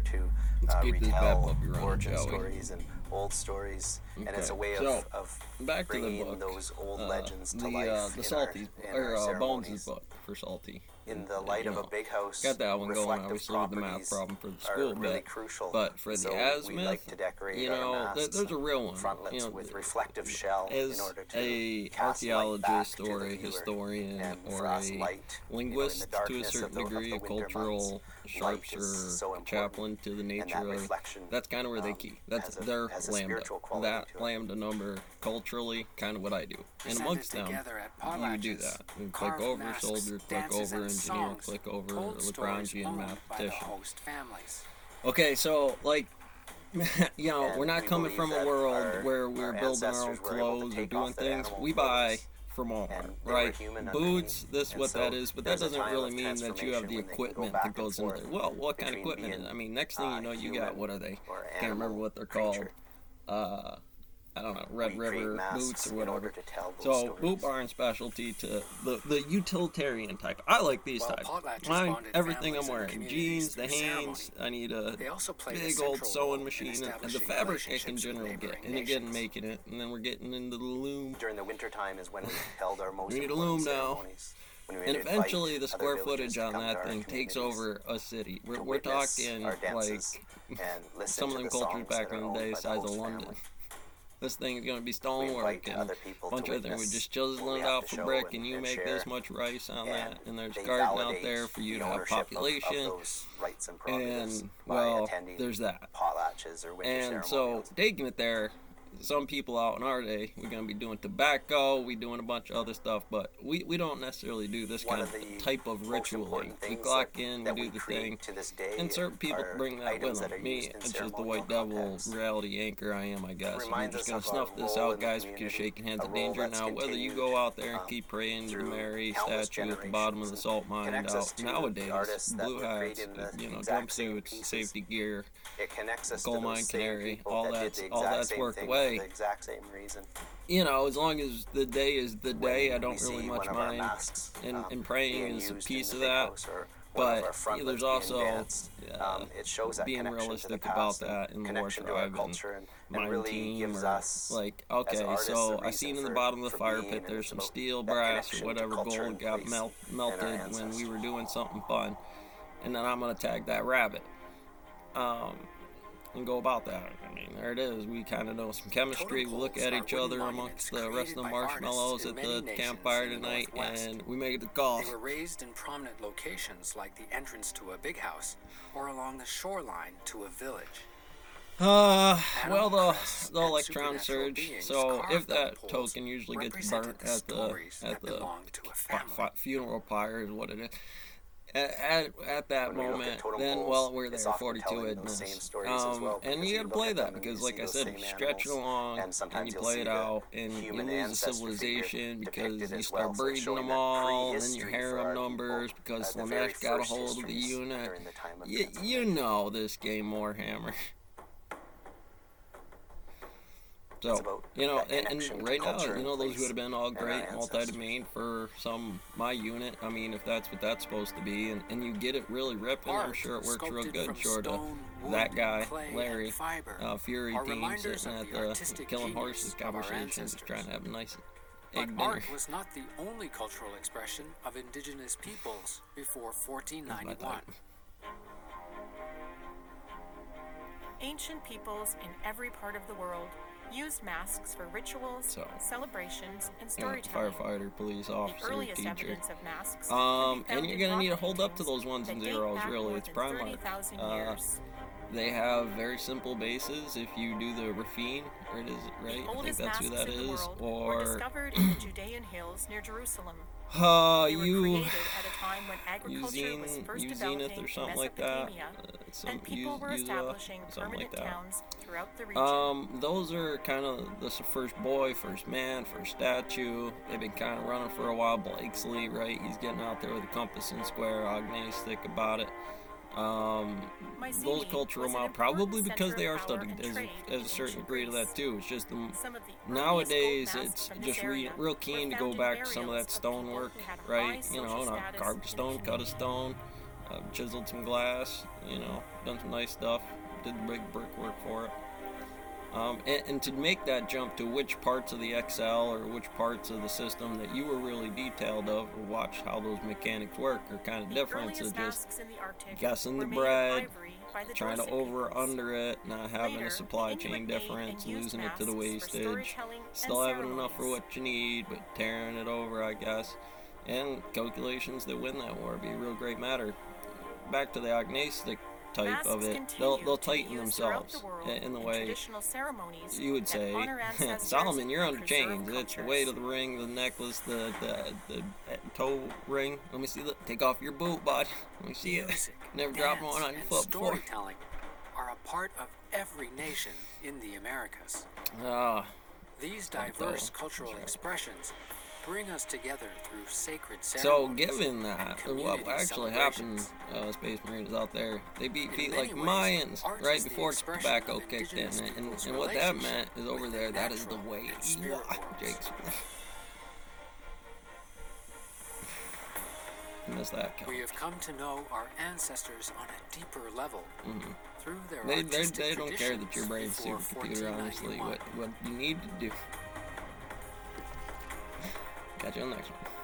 to Let's keep this bad retell puppy running, origin shall we? stories and old stories, and it's a Okay, way so of back to the bringing book. those old legends to The life the in our, Salties in our Bones' ceremonies. book for Salty. In the light You of a know, big house, got that one going, reflective obviously, with the math properties problem for the are school really bit. crucial. But for the So we azimuth, like to decorate you our know, masks there's a real one. frontlets You know, with reflective shell as in order to a cast light archaeologist back to or the a viewer. historian And or for us, a light, linguist in the to a darkness certain of degree, a the winter cultural months, sharps light is or so important, chaplain to the and nature that of, reflection, that's kind of where they key. That's their has a lambda. spiritual quality That to it. lambda number, culturally, kind of what I do. And amongst them, you do that. You click over soldier, click over engineer, click over Lagrangian mathematician. Okay, so, like, you know, And we're not we coming believe from a that world where we're building our own ancestors were able to clothes or take doing off their things. animal We buy clothes, from Walmart, and they were right? human Boots, underneath. this And what that so is, but that there's a doesn't time really of mean that you have the transformation when they can go equipment back that and goes into forth there. Well, what kind of between equipment is it? being, I mean, next thing you know, you got, human what are they? or Can't remember animal what they're creature. called. I don't know, Red We create River masks boots or in whatever. order to tell those So, stories. boot barn specialty to the utilitarian type. I like these While types. potlatches Mine, bonded everything families I'm and wearing. communities Jeans, the through Hanes, I need a They also played a big central old role sewing in machine, and the establishing fabric I can relationships with generally get. neighboring And again, nations. making it, and then we're getting into the loom. During the winter time is when we held our most We need a important loom now. ceremonies. When we And would eventually invite the other square villages footage to on come to that our thing takes communities over a city. to We're witness talking, our like, dances and listen some of to them the cultures songs back that in are the owned day, by the size of host London. family. This thing's gonna be We stonework invite and other a people bunch to of things. We witness just what chiseling we it have out to for show brick, and you and make share, this much rice on that, and there's they garden out validate there for you the to have ownership population. of those rights and prerogatives And, by well, attending there's that. potlatches or winter And so, ceremonials. taking it there, some people out in our day, we're going to be doing tobacco, we doing a bunch of other stuff, but we don't necessarily do this One kind of of the type of most ritualing. important We things clock that- in, that we do we the create thing, to this day and certain people are bring that with items them. that are Me, used in it's just the ceremonial white devil contexts. reality anchor I am, I guess. I'm Reminds just us going to of snuff our this role out, in the guys, because community, shaking hands a of role danger. that's Now, whether you continued, go out there and keep praying to the through Mary countless statue at the bottom of the generations salt mine connects us out to nowadays, artists that blue were hats, created in the you know, exact same jumpsuits, pieces. safety gear, It connects us coal to mine those same canary, people all that did that's the all exact that's same worked thing away. for the exact same reason. You know, as long as the day is the day, I When don't we really see much one of our mind. masks, And praying being is a used in piece the of big that. house or one of But our frontlets there's being also danced, it shows that being connection to the realistic past about and that in the war connection to our tribe and culture and mine really team, gives or us like, as okay, artists so a I seen in reason the bottom of the for fire being, pit and there's it's some about steel, that brass, or connection to whatever culture gold and got place and our melted when we ancestors. were doing something fun, and then I'm gonna tag that rabbit. And go about that. I mean, there it is. We kind of know some chemistry. We look at each other amongst the rest of the marshmallows at the campfire tonight, and we make the call. They were raised in prominent locations like the entrance to a big house or along the shoreline to a village. Well, crests the and electron supernatural surge. beings So carved if on that poles token usually gets represented burnt the at the stories that belonged to a family. funeral pyre is what it is. At that When we look at moment, totem then poles, well, we're it's there, often 42 telling I'd those same miss. stories as well, And because you you gotta look play at that them and because, you like see I those said, same you stretch it animals, along and sometimes and you you'll play see it the out, and you human lose the ancestor figure civilization because depicted you as start well, so breeding showing them that all, and then your prehistory for harem our numbers people, because the very Slanesh got a first hold of the histories unit. during the time of You transformation. know this game, Warhammer. It's So, about you know, that connection and to right now, culture you know, and those place would have been all and our great ancestors. multi-domain for my unit. I mean, if that's what that's supposed to be, and you get it really ripping, I'm Art sure it works real sculpted good, from short of stone, wood, that guy, clay, and Larry, fiber Fury are team reminders sitting of at the the artistic killing genius horses of our conversation, just ancestors. trying to have a nice But egg dinner. art was not the only cultural expression of indigenous peoples before 1491. Ancient peoples in every part of the world used masks for rituals, So, celebrations, and You know, storytelling. firefighter, police The officer, earliest teacher. evidence of masks can be found And you're in gonna need to rock hold up to paintings those ones that and date zeros, back really. more It's than Primark. 30,000 years. They have very simple bases if you do the Rafine, or it is right? The I think oldest that's who masks that in the is. world were Or discovered in the Judean hills near Jerusalem. They were you created at a time when agriculture was first developing Uzenith or in something like that. Mesopotamia, Some and people were establishing something permanent like that. towns throughout the region. Those are kind of the first boy, first man, first statue. They've been kind of running for a while. Blakesley, right? He's getting out there with a compass and square, agnostic about it. Those cultural models, probably because they are studied as a certain degree to that too. It's just nowadays it's just real keen to go back to some of that stonework, right? You know, not carved a stone, cut a stone. chiseled some glass, you know, done some nice stuff, did the big brickwork for it. And to make that jump to which parts of the XL or which parts of the system that you were really detailed of, or watch how those mechanics work, are kind of different. So just guessing the bread, trying to over or under it, not having a supply chain difference, losing it to the wastage, still having enough for what you need, but tearing it over, I guess. And calculations that win that war be a real great matter. Back to the agnostic type of it, they'll tighten themselves in the way you would say, Solomon, you're under chains. It's the weight of the ring, the necklace, the toe ring. Let me see take off your boot, bud. Let me see it. Never dropped one on your foot before. Storytelling are a part of every nation in the Americas. These diverse cultural expressions bring us together through sacred ceremonies. So, given that, what actually happened, Space Marines out there, they beat feet like Mayans right before tobacco kicked in. And what that meant is over there, that is the way. Jake's. Missed that count. We have come to know our ancestors on a deeper level. Through their they don't care that your brain's supercomputer, honestly. What you need to do. Catch you on the next one.